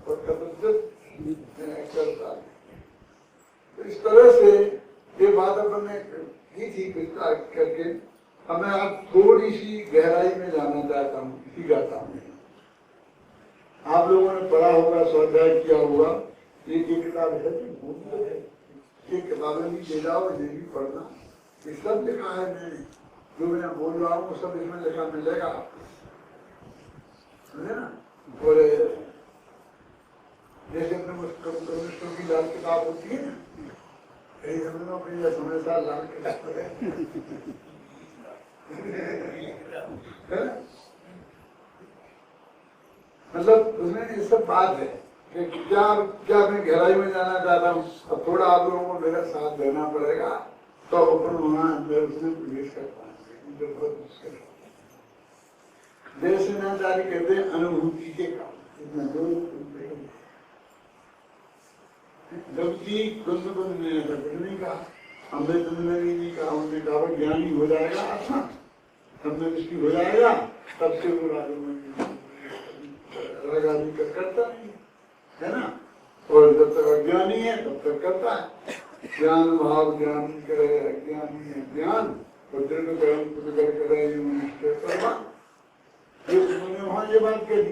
और कथनचित करता है। तो इस तरह से ये बात अपन ने की थी विस्तार करके। अब मैं आप थोड़ी सी गहराई में जाना चाहता हूँ इसी गाथा में। आप लोगों ने पढ़ा होगा, स्वाध्याय किया होगा, ये किताब है, ये किताबें भी ले जाओ, ये भी पढ़ना। ये सब लिखा है मैंने, जो मैं बोल रहा हूँ सब इसमें लिखा मिलेगा, समझे ना। और जैसे अपने कम्युनिस्टों की लाल किताब होती है ना, कहीं हमेशा लाल किताब है, मतलब उसमें ये सब बात है कि क्या मैं गहराई में जाना चाहता हूँ। अब थोड़ा आप लोगों को मेरा साथ देना पड़ेगा, तो अपन वहाँ अंदर उसमें प्रवेश कर पाएंगे। बहुत मुश्किल है। जैसे नाचारी कहते हैं अनुभूति के काम, जबकि कुंद ने ऐसा कुछ नहीं कहा, अमृतचंद ने भी नहीं कहा। उन्होंने कहा ज्ञानी हो जाएगा आत्मा, हमने दृष्टि हो जाएगा, तब से वो रागादि करता नहीं है ना। और जब तक अज्ञानी है तब तक करता है। ज्ञान भाव ज्ञान करे, अज्ञानी है ज्ञान, और दृढ़ कर्म करे ये उन्होंने वहां ये बात कही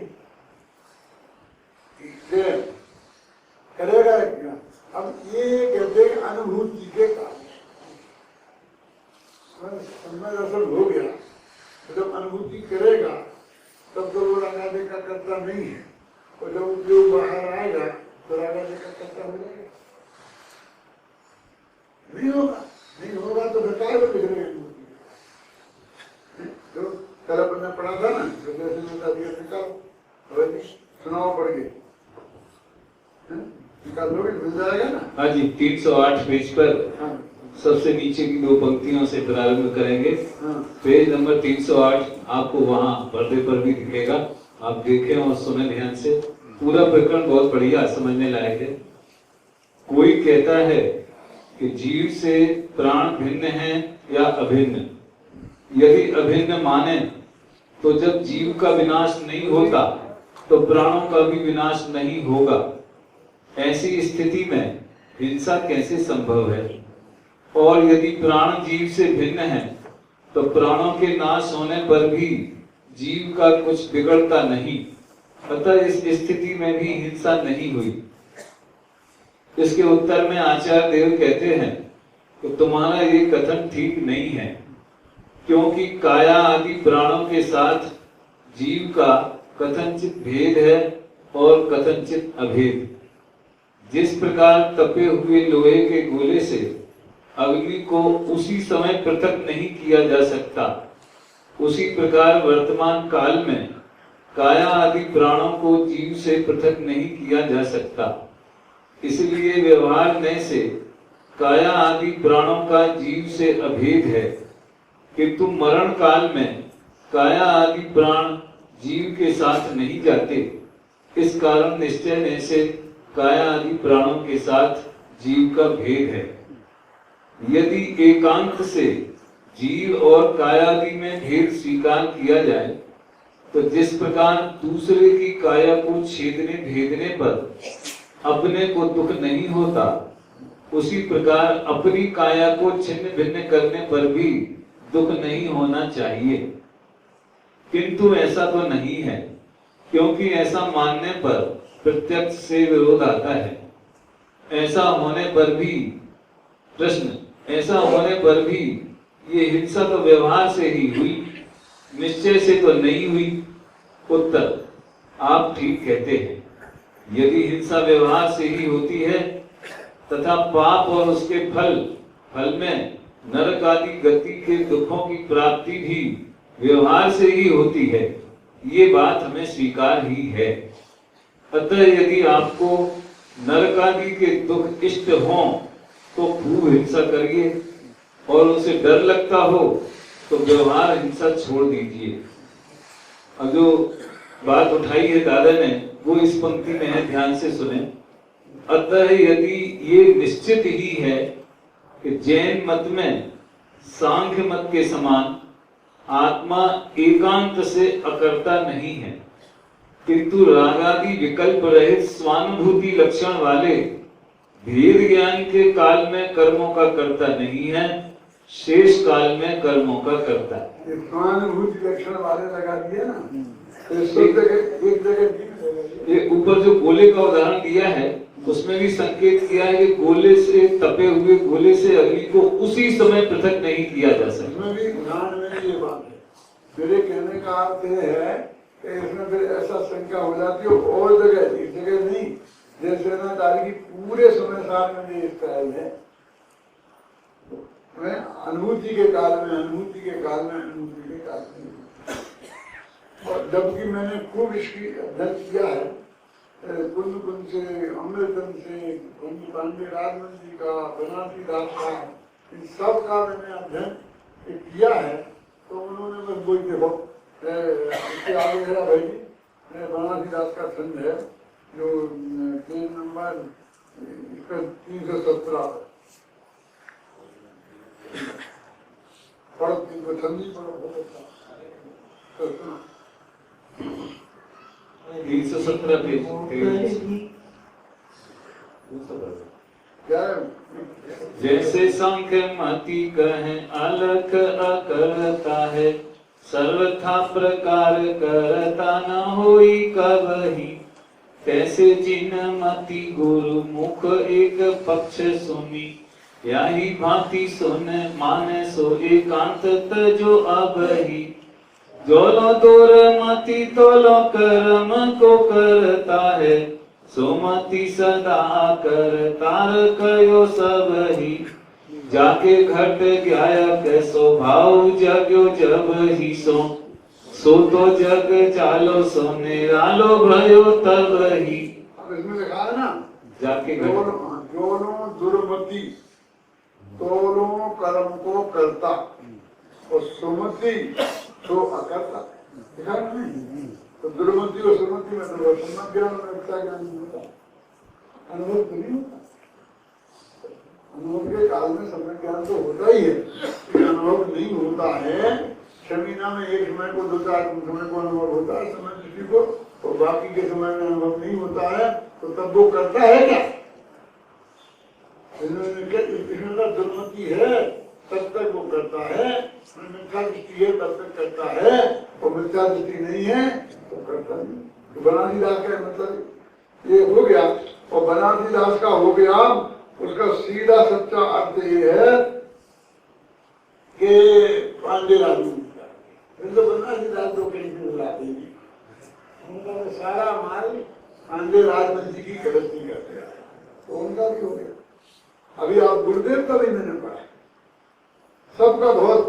करेगा ज्ञान। अब ये कहते हैं अनुभूति के कारण असल हो गया, जब अनुभूति करेगा तब तो वो रागादि का कर्ता नहीं है, और जब उपयोग बाहर आएगा तो रागादि का कर्ता हो जाएगा। नहीं होगा तो बेकार में बिगड़ेगा। तो कल अपन ने पढ़ा था ना, निकालो सुनाओ पढ़ के, निकाल लोगे मिल जाएगा ना। हाँ जी, 308 पेज पर सबसे नीचे की दो पंक्तियों से प्रारंभ करेंगे। पेज नंबर 308 आपको वहाँ पर्दे पर भी दिखेगा। आप देखें और सुने ध्यान से, पूरा प्रकरण बहुत बढ़िया समझने लायक है। कोई कहता है कि जीव से प्राण भिन्न है या अभिन्न। यदि अभिन्न माने तो जब जीव का विनाश नहीं होता तो प्राणों का भी विनाश नहीं होगा। ऐसी स्थिति में हिंसा कैसे संभव है? और यदि प्राण जीव से भिन्न है तो प्राणों के नाश होने पर भी जीव का कुछ बिगड़ता नहीं, अतः इस स्थिति में भी हिंसा नहीं हुई। इसके उत्तर में आचार्य देव कहते हैं कि तुम्हारा ये कथन ठीक नहीं है, क्योंकि काया आदि प्राणों के साथ जीव का कथनचित भेद है और कथनचित अभेद। जिस प्रकार तपे हुए लोहे के गोले से अग्नि को उसी समय पृथक नहीं किया जा सकता, उसी प्रकार वर्तमान काल में काया आदि प्राणों को जीव से पृथक नहीं किया जा सकता। इसलिए व्यवहार में से काया आदि प्राणों का जीव से अभेद है, किंतु मरण काल में काया आदि प्राण जीव के साथ नहीं जाते। इस कारण निश्चय में से काया आदि प्राणों के साथ जीव का भेद है। यदि एकांत से जीव और कायादि में भेद स्वीकार किया जाए तो जिस प्रकार दूसरे की काया को छेदने भेदने पर अपने को दुख नहीं होता, उसी प्रकार अपनी काया को छिन्न भिन्न करने पर भी दुख नहीं होना चाहिए। किंतु ऐसा तो नहीं है, क्योंकि ऐसा मानने पर प्रत्यक्ष से विरोध आता है। ऐसा होने पर भी ये हिंसा तो व्यवहार से ही हुई, निश्चय से तो नहीं हुई। उत्तर, आप ठीक कहते हैं। यदि हिंसा व्यवहार से ही होती है तथा पाप और उसके फल में नरक आदि गति के दुखों की प्राप्ति भी व्यवहार से ही होती है, ये बात हमें स्वीकार ही है। अतः यदि आपको नरक आदि के दुख इष्ट हों तो खूब हिंसा करिए, और उसे डर लगता हो तो व्यवहार हिंसा छोड़ दीजिए। अब जो बात उठाई है दादा ने वो इस पंक्ति में है, ध्यान से सुने। अतः यदि ये निश्चित ही है कि जैन मत में सांख्य मत के समान आत्मा एकांत से अकर्ता नहीं है, किंतु रागादि विकल्प रहित स्वानुभूति लक्षण वाले भेद ज्ञान के काल में कर्मों का कर्ता नहीं है, शेष काल में कर्मों का कर्ता है। स्वानुभूति लक्षण वाले लगा दिया ना, तो ये ऊपर जो गोले का उदाहरण दिया है उसमें भी संकेत किया है कि गोले से तपे हुए गोले से अग्नि को उसी समय पृथक नहीं किया जा सकता। इसमें भी उदाहरण में ये बात है। मेरे कहने का अर्थ है कि इसमें फिर ऐसा शंका हो जाती है और जगह, इस जगह नहीं। जैसे ना तारीख पूरे समय साल में ये स्टाइल है, अनुभूति के काल में और जबकि मैंने खूब इसकी अध्ययन किया है, कुंद से, अमृतन से, कुंज पांडे राजमन जी का, बनारसी दास का, इन सब का मैंने अध्ययन किया है। तो उन्होंने बस बोल देखो इसके आगे है भाई जी, बनारसी दास का छंद है जो पेज नंबर 317 पढ़ो, 317 पेज। जैसे सांख्य मति कहे अलख अकरता है, सर्वथा प्रकार करता न होई कबहि। तैसे जिन मति गुरु मुख एक पक्ष सुनी, यही भांति सुन माने सो एकांत जो अबहि। जोलो दूर मति तोलो कर्म को करता है, सोमति सदा कर तार कयो सब ही। जाके घट गायक स्वभाव जग्यो जब ही सो तो जग जालो सो निरालो भयो तब ही। इसमें लिखा है ना, जाके जोनो दुर्मति तोलो कर्म को करता और सुमति तो अकर्ता। देखा नहीं, तो दुर्मति और सुमति में तो सम्मत ज्ञान में रक्षा ज्ञान नहीं होता, अनुभव तो नहीं होता। अनुभव के काल में सम्यक ज्ञान तो होता ही है, अनुभव नहीं होता है। शमीना में एक समय को 2-4 समय को अनुभव होता है समय दृष्टि को, और बाकी के समय में अनुभव नहीं होता है, तो तब वो करता है क्या? इसमें दुर्मति है तब तक वो करता है, मिथ्या दृष्टि है तब तक करता है, और मिथ्या दृष्टि नहीं है तो करता नहीं। तो बनारसी दास का मतलब ये हो गया, और बनारसी दास का हो गया, उसका सीधा सच्चा अर्थ ये है कि पांडे राजू तो बनारसी दास तो कहीं से बुलाते ही नहीं, उनका सारा माल पांडे राजवंशी की गलती करते हैं, तो उनका भी हो गया। अभी आप गुरुदेव का भी मैंने पढ़ा, सबका बहुत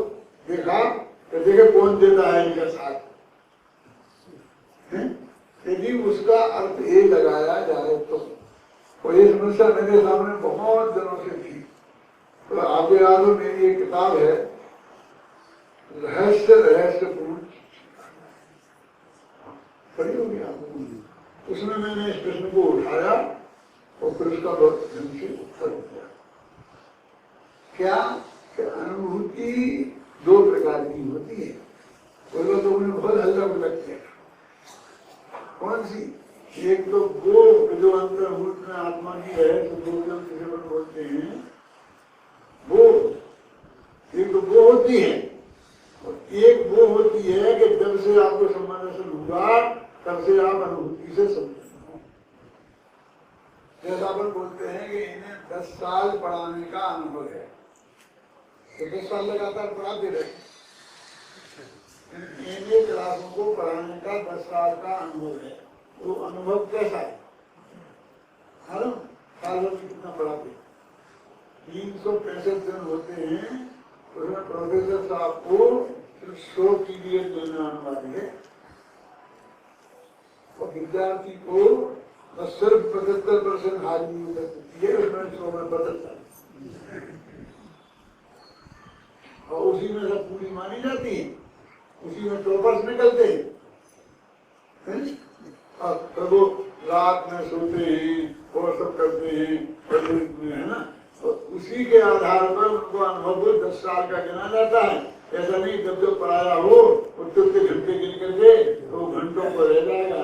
देखा कि देखे कौन देता है इनका साथ, यदि उसका अर्थ ये लगाया जाए तो। और ये समस्या मेरे सामने बहुत दिनों से थी, तो आपको याद हो मेरी एक किताब है रहस्यपूर्ण, पढ़ी होगी आपको। उसमें मैंने इस प्रश्न को उठाया और फिर उसका बहुत ढंग से उत्तर दिया। क्या अनुभूति 2 प्रकार की होती है, तो तुमने बहुत हल्ला बुल्ला किया। कौन सी? एक तो वो जो अंतर्भूत में आत्मा की है, तो बोलते हैं वो, एक तो वो होती है, और एक वो होती है कि जब से आपको सम्मानसन हुआ तब से आप अनुभूति से समझते हो। जैसा अपन बोलते हैं कि इन्हें 10 साल पढ़ाने का अनुभव है, तो 10 साल लगातार पढ़ाते रहे, इन्हें क्लासों को पढ़ाने का 10 साल का अनुभव है। वो अनुभव कैसा है? साल भर में कितना पढ़ाते? 365 दिन होते हैं, उसमें प्रोफेसर साहब को सिर्फ 100 पीरियड देना अनिवार्य है, और विद्यार्थी को बस सिर्फ 75% हाजिरी हो सकती है, उसमें 100 में 75, और उसी में सब पूरी मानी जाती है, उसी में टॉपर्स निकलते हैं। तो वो रात में सोते हैं और सब करते हैं, है ना, तो उसी के आधार पर उनको अनुभव 10 साल का गिना जाता है। ऐसा नहीं जब जो पढ़ाया हो उतने घंटे गिन करके तो घंटों पर रह जाएगा।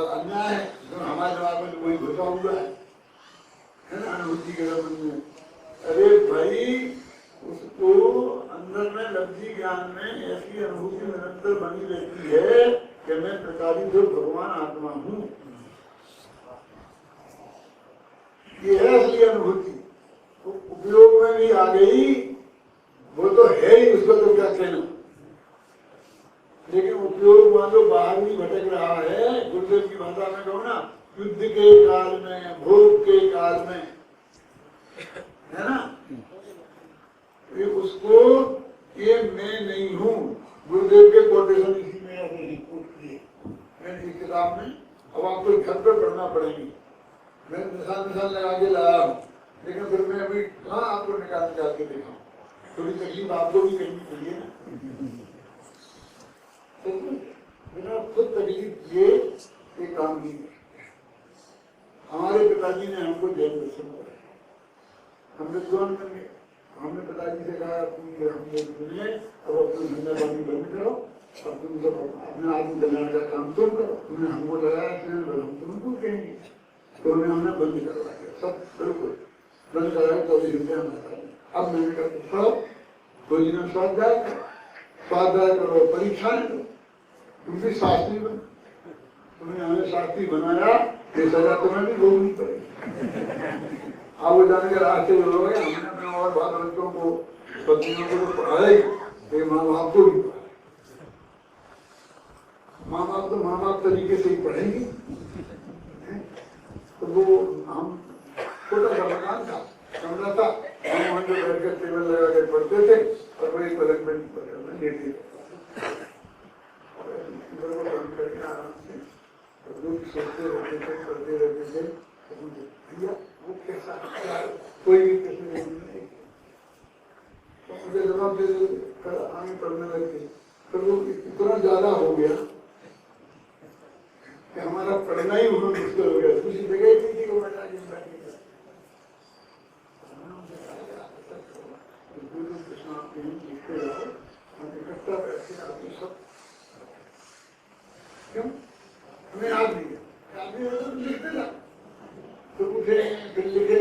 अन्याय है, तो हमारे दिमाग में वही घुसा हुआ है ना, अनुभूति के संबंध में। अरे भाई, उसको अंदर में लब्धि ज्ञान में ऐसी अनुभूति निरंतर बनी रहती है कि मैं प्रकाशित भगवान आत्मा हूँ, ये है असली अनुभूति। तो उपयोग में भी आ गई, वो तो है ही, उसको तो क्या कहना। लेकिन उपयोग मान लो बाहर भी भटक रहा है, गुरुदेव की भाषा में कहूँ ना, युद्ध के काल में, भोग के काल में, है ना, ये उसको ये मैं नहीं हूँ। गुरुदेव के कोटेशन इसी में ऐसे ही कोट किए मैंने इस किताब में, अब आपको घर पर पढ़ना पड़ेगी। मैं निशान लगा के लाया हूँ, लेकिन फिर मैं अभी कहाँ आपको निकाल के देखा, थोड़ी तकलीफ आपको भी करनी चाहिए ना। बिना खुद तकलीफ किए ये काम नहीं कर सकते। हमारे पिताजी ने हमको जैन दर्शन कराया, हम विद्वान बन गए। हमने पिताजी से कहा हमने सुनिए, अब अपनी धंधाबाजी बंद करो, अब तुम सब अपने आदमी कल्याण का काम तुम करो। तुमने हमको लगाया हम तुमको कहेंगे, तो हमने बंद करवा दिया, सब बिल्कुल बंद कराया। 24 घंटे हम बताया। अब मैंने कहा पढ़ो, कोई दिन स्वाध्याय करो, परीक्षाएं करो, तुम भी शास्त्री बनो। तुमने हमें शास्त्री बनाया, ये सजा तुम्हें भी भोगनी पड़ेगी। आप वो जाने के रास्ते जो लोग हैं, हमने अपने और बाल बच्चों को, पत्नियों को तो पढ़ाया ही, माँ बाप को भी पढ़ाया। माँ बाप तो माँ बाप तरीके से ही पढ़ेंगे। तो वो हम छोटा सा मकान था, कमरा था, हम वहाँ जो बैठ कर टेबल लगा कर पढ़ते थे, और वो एक पलक में लेते थे। आराम से सोचते रहते थे, पढ़ते रहते थे। भैया वो कैसा, कोई भी प्रश्न नहीं, तो मुझे जवाब दे दो। आगे पढ़ने लगे, तो वो इतना ज्यादा हो गया कि हमारा पढ़ना ही बहुत मुश्किल हो गया। किसी जगह किसी को बैठा के बैठेगा, लिखते रहो, इकट्ठा बैठे आदमी सब क्यों हमें याद नहीं है, लिखते जा तो उठे फिर लिखे।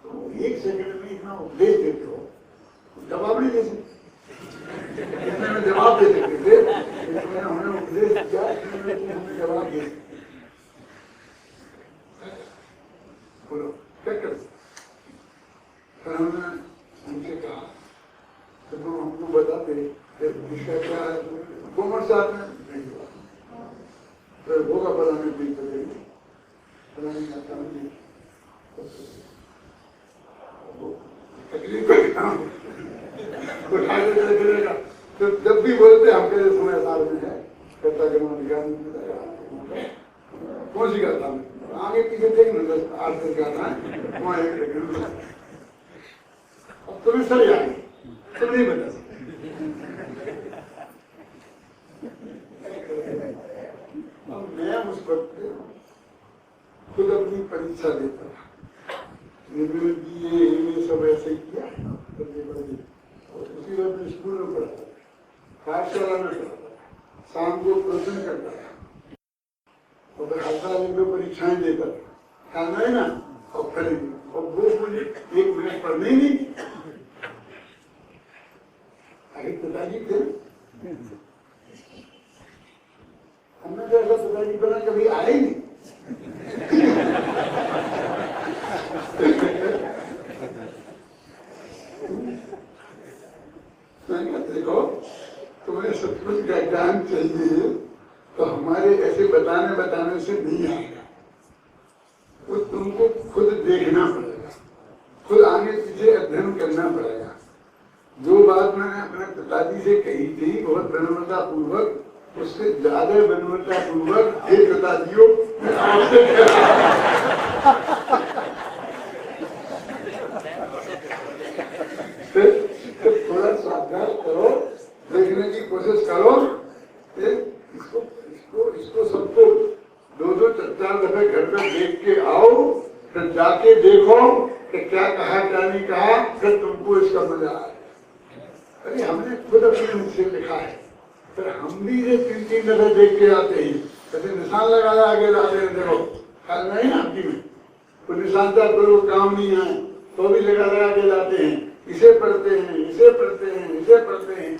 तो एक सेकंड में इतना उपदेश देते हो, जवाब नहीं दे सकते, इतने में जवाब दे सकते थे, इसमें हमने उपदेश दिया, इसमें हमें जवाब दे सकते। बोलो क्या करें? फिर हमने उनसे कहा तो वो हमको बताते विषय क्या है, कॉमर्स साथ में नहीं हुआ, फिर होगा बनाने की तकलीफ करेगा। तो जब भी बोलते हम कहते समय साल में है, कहता कि कौन सी करता में आगे पीछे देख ना, 8 दिन का था वहाँ एक अब तुम्हें सर जाएंगे, तुम नहीं बता सकते। मैं उस वक्त खुद अपनी परीक्षा देता था, ये सब ऐसे ही किया, और उसी वक्त में स्कूल में पढ़ाता था, पाठशाला में पढ़ाता था, शाम को प्रवचन करता था, और फिर हल्का में परीक्षाएं देता था, खाना है ना, और फिर और वो मुझे 1 मिनट पढ़ने ही नहीं। अरे पिताजी थे, हमने तो ऐसा पिताजी बना कभी आए ही नहीं। देखो तुम्हें सचमुच का ज्ञान चाहिए तो हमारे ऐसे बताने से नहीं आएगा, वो तुमको खुद देखना पड़ेगा, खुद आगे पीछे अध्ययन करना पड़ेगा। जो बात मैंने अपने पिताजी से कही थी बहुत विनम्रता पूर्वक, उससे ज्यादा विनम्रता पूर्वक हे पिताजियों मैं आपसे थोड़ा सावधान करो, देखने की कोशिश करो, इसको सबको 2-2 4 दफे घर में देख के आओ, फिर जाके देखो कि क्या कहा क्या नहीं कहा, फिर तुमको इसका मजा आए। अरे हमने खुद अपने मुंह से लिखा है, फिर हम भी ये 3-3 दफे देख के आते हैं, ऐसे निशान लगाया आगे जाते हैं, देखो ख्याल नहीं ना आपकी में कोई निशान था कोई काम नहीं आए तो भी लगा के जाते हैं, इसे पढ़ते हैं, इसे पढ़ते हैं, इसे पढ़ते हैं,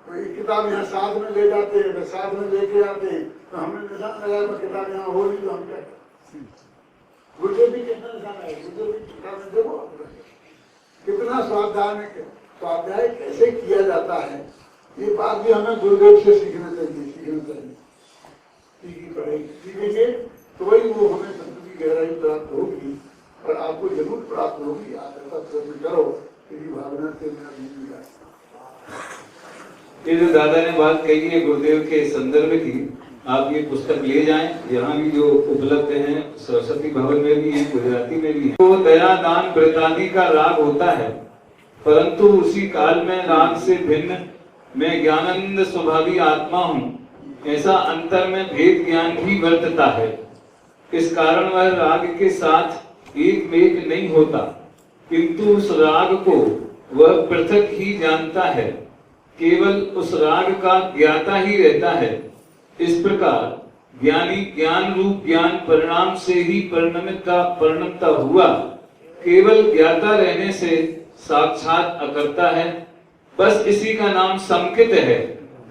कोई किताब यहाँ साथ में ले जाते हैं, फिर साथ में लेके आते हैं, तो हमने निशान लगाया किताब यहाँ हो नहीं तो हम क्या करें? गुरुदेव भी कितना निशान है, गुरुदेव भी किताब में देखो कितना स्वाध्याय कैसे किया जाता है, ये बात भी हमें गुरुदेव से सीखना चाहिए, सीखेंगे तो वही वो हमें तत्व की गहराई प्राप्त होगी और आपको जरूर प्राप्त होगी। आप ऐसा प्रयत्न करो कि भावना से मेरा जीवन जाए। ये जो दादा ने बात कही है गुरुदेव के संदर्भ की, आप ये पुस्तक ले जाएं, यहाँ भी जो उपलब्ध है सरस्वती भवन में भी है, गुजराती में भी है। तो दया दान वृतादि का राग होता है, परंतु उसी काल में राग से भिन्न मैं ज्ञानानंद स्वभावी आत्मा हूँ, ऐसा अंतर में भेद ज्ञान भी वर्तता है। इस कारण वह राग के साथ एक मेक नहीं होता, किंतु उस राग को वह पृथक ही जानता है, केवल उस राग का ज्ञाता ही रहता है। इस प्रकार ज्ञानी ज्ञान रूप ज्ञान परिणाम से ही परिणमता हुआ, केवल ज्ञाता रहने से साक्षात अकर्ता है। बस इसी का नाम समकित है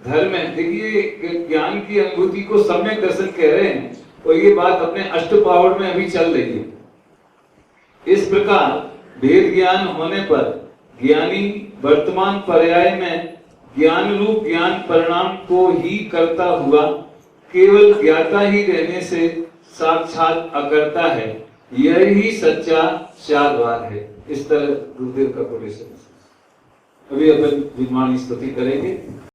धर्म है। देखिए ज्ञान की अनुभूति को सम्यक दर्शन कह रहे हैं और ये बात अपने अष्टपावड़ में अभी चल रही है। इस प्रकार भेद ज्ञान होने पर ज्ञानी वर्तमान पर्याय में ज्ञान रूप ज्ञान परिणाम को ही करता हुआ केवल ज्ञाता ही रहने से साक्षात अकर्ता है। यही सच्चा चारवार है। इस तरह गुरुदेव का कोटेशन। अभी अपन विद्वान स्तुति करेंगे।